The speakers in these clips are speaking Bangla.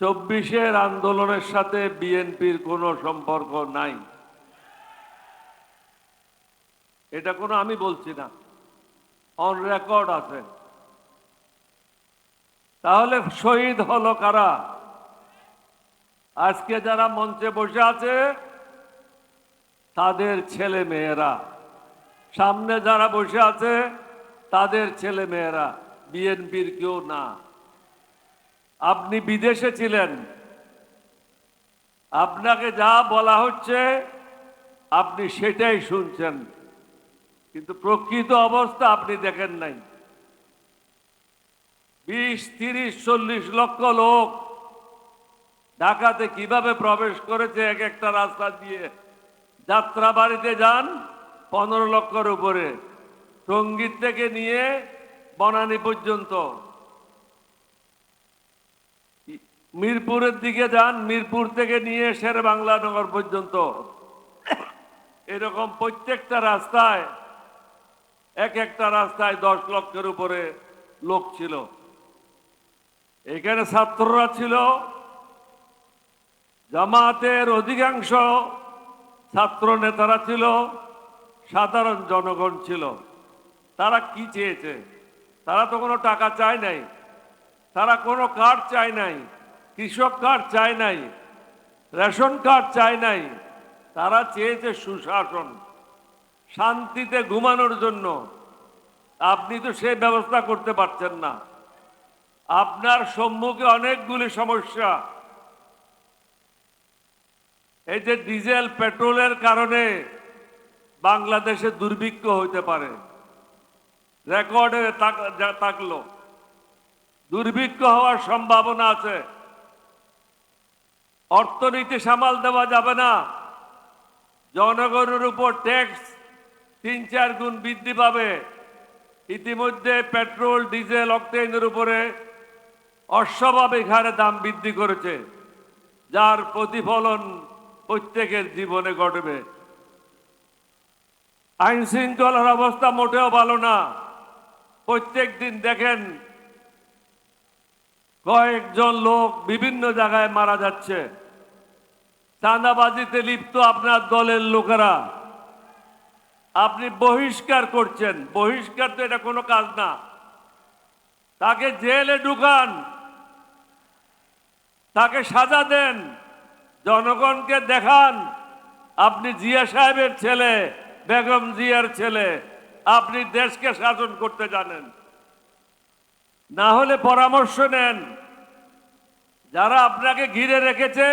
24-এর আন্দোলনের সাথে বিএনপির কোনো সম্পর্ক নাই। এটা কোনো আমি বলছি না, অন রেকর্ড আছে। তাহলে শহীদ হলো কারা? আজকে যারা মঞ্চে বসে আছে তাদের ছেলে মেয়েরা, সামনে যারা বসে আছে তাদের ছেলে মেয়েরা, বিএনপির কেউ না। আপনি বিদেশে ছিলেন, আপনাকে যা বলা হচ্ছে আপনি সেটাই শুনছেন, কিন্তু প্রকৃত অবস্থা আপনি দেখেন নাই। 20, 30, 40 লক্ষ লোক ঢাকাতে কিভাবে প্রবেশ করেছে এক একটা রাস্তা দিয়ে। যাত্রাবাড়িতে যান 15 লক্ষের উপরে, সঙ্গীত থেকে নিয়ে বনানী পর্যন্ত। মিরপুরের দিকে যান, মিরপুর থেকে নিয়ে শেরেবাংলানগর পর্যন্ত। এরকম প্রত্যেকটা রাস্তায় এক একটা রাস্তায় 10 লক্ষের উপরে লোক ছিল। এখানে ছাত্ররা ছিল, জামাতের অধিকাংশ ছাত্র নেতারা ছিল, সাধারণ জনগণ ছিল। তারা কি চেয়েছে? তারা তো কোনো টাকা চায় নাই, তারা কোনো কার্ড চায় নাই, কৃষক কার্ড চায় নাই, রেশন কার্ড চায় নাই। তারা চেয়েছে সুশাসন, শান্তিতে ঘুমানোর জন্য। আপনি তো সেই ব্যবস্থা করতে পারছেন না। আপনার সম্মুখে অনেকগুলি সমস্যা। এই যে ডিজেল পেট্রোলের কারণে বাংলাদেশে দুর্ভিক্ষ হইতে পারে, রেকর্ডে থাকলো, দুর্ভিক্ষ হওয়ার সম্ভাবনা আছে। অর্থনীতি সামাল দেওয়া যাবে না, জনগণের উপর ট্যাক্স 3-4 গুণ বৃদ্ধি পাবে। ইতিমধ্যে পেট্রোল, ডিজেল, অক্টেনের উপরে অস্বাভাবিক হারে দাম বৃদ্ধি করেছে, যার প্রতিফলন প্রত্যেকের জীবনে ঘটবে। আইন শৃঙ্খলার অবস্থা মোটেও ভালো না। প্রত্যেক দিন দেখেন কয়েকজন লোক বিভিন্ন জায়গায় মারা যাচ্ছে। চাঁদাবাজিতে লিপ্ত আপনার দলের লোকেরা। আপনি বহিষ্কার করছেন। বহিষ্কার তো এটা কোনো কাজ না। তাকে জেলে ঢুকান, তাকে সাজা দেন, জনগণকে দেখান আপনি জিয়া সাহেবের ছেলে, বেগম জিয়ার ছেলে, আপনি দেশকে শাসন করতে জানেন। না হলে পরামর্শ নেন। যারা আপনাকে ঘিরে রেখেছে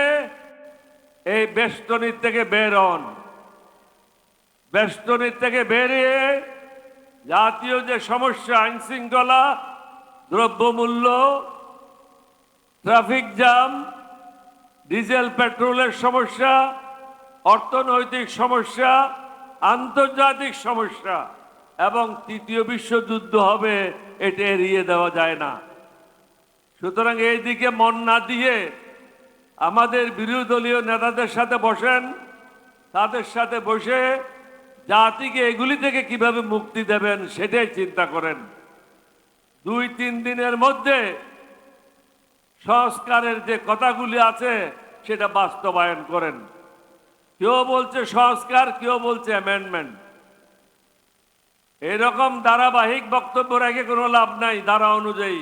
এই বেষ্টনীর থেকে বের হন। বেষ্টনীর থেকে বেরিয়ে জাতীয় যে সমস্যা, আইন শৃঙ্খলা, দ্রব্যমূল্য, ট্রাফিক জ্যাম, ডিজেল পেট্রোলের সমস্যা, অর্থনৈতিক সমস্যা, আন্তর্জাতিক সমস্যা এবং তৃতীয় বিশ্বযুদ্ধ হবে, এটা এড়িয়ে দেওয়া যায় না। সুতরাং এই দিকে মন না দিয়ে আমাদের বিরোধী দলীয় নেতাদের সাথে বসেন, তাদের সাথে বসে জাতিকে এগুলি থেকে কিভাবে মুক্তি দেবেন সেটাই চিন্তা করেন। 2-3 দিনের মধ্যে সংস্কারের যে কথাগুলি আছে সেটা বাস্তবায়ন করেন। কেউ বলছে সংস্কার, কেউ বলছে অ্যামেন্ডমেন্ট। এরকম ধারাবাহিক বক্তব্য রেখে কোনো লাভ নাই। ধারা অনুযায়ী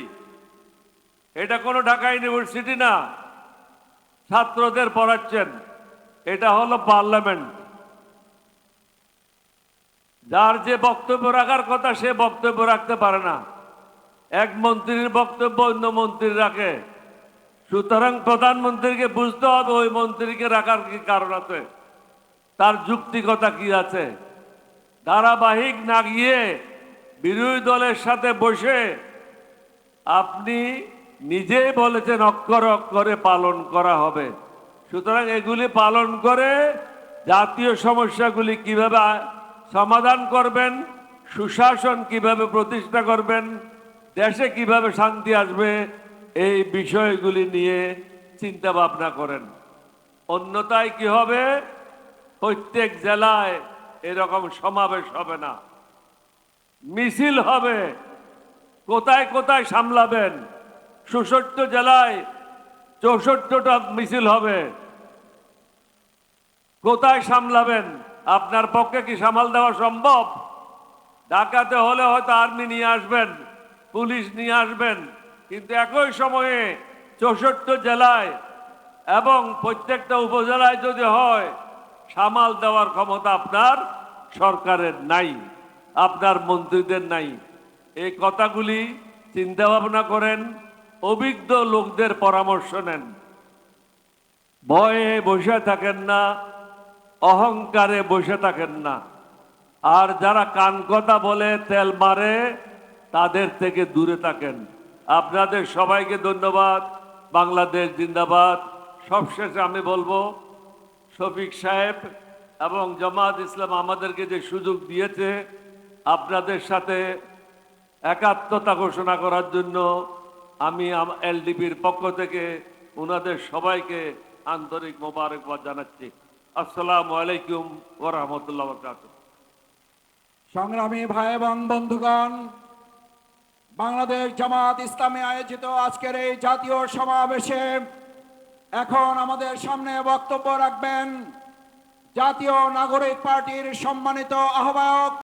এটা কোনো ঢাকা ইউনিভার্সিটি না, ছাত্রদের পড়াচ্ছেন। এটা হলো পার্লামেন্ট। যার যে বক্তব্য রাখার কথা সে বক্তব্য রাখতে পারে না। এক মন্ত্রীর বক্তব্য অন্য মন্ত্রী রাখে। সুতরাং প্রধানমন্ত্রীকে বুঝতে হবে ওই মন্ত্রীকে রাখার কি কারণ আছে, তার যুক্তিকতা কি আছে। ধারাবাহিক না গিয়ে বিরোধী দলের সাথে বসে আপনি নিজেই বলেছেন অক্ষরে অক্ষরে পালন করা হবে। সুতরাং এগুলি পালন করে জাতীয় সমস্যাগুলি কিভাবে সমাধান করবেন, সুশাসন কিভাবে প্রতিষ্ঠা করবেন, দেশে কিভাবে শান্তি আসবে, এই বিষয়গুলি নিয়ে চিন্তা ভাবনা করেন। অন্যথায় কি হবে, প্রত্যেক জেলায় এরকম সমাবেশ হবে না, মিছিল হবে। কোথায় কোথায় সামলাবেন? 66 জেলায় 64টা মিছিল হবে, কোথায় সামলাবেন? আপনার পক্ষে কি সামাল দেওয়া সম্ভব? ঢাকাতে হলে হয়তো আর্মি নিয়ে আসবেন, পুলিশ নিয়ে আসবেন, কিন্তু একই সময়ে 64 জেলায় এবং প্রত্যেকটা উপজেলায় যদি হয়, সামাল দেওয়ার ক্ষমতা আপনার সরকারের নাই, আপনার মন্ত্রীদের নাই। এই কথাগুলি চিন্তা ভাবনা করেন, অভিজ্ঞ লোকদের পরামর্শ নেন। ভয়ে বসে থাকেন না, অহংকারে বসে থাকেন না। আর যারা কান কথা বলে তেল মারে, তাদের থেকে দূরে থাকেন। আপনাদের সবাইকে ধন্যবাদ। বাংলাদেশ জিন্দাবাদ। সবশেষে আমি বলবো, শফিক সাহেব এবং জামাত ইসলাম আমাদেরকে যে সুযোগ দিয়েছে আপনাদের সাথে একাত্মতা ঘোষণা করার জন্য, আমি এলডিপির পক্ষ থেকে ওনাদের সবাইকে আন্তরিক মোবারকবাদ জানাচ্ছি। আসসালামু আলাইকুম ওয়া রাহমাতুল্লাহি ওয়া বারাকাতুহু। সংগ্রামী ভাই এবং বন্ধুগণ, বাংলাদেশ জামাত ইসলামী আয়োজিত আজকের এই জাতীয় সমাবেশে এখন আমাদের সামনে বক্তব্য রাখবেন জাতীয় নাগরিক পার্টির সম্মানিত আহ্বায়ক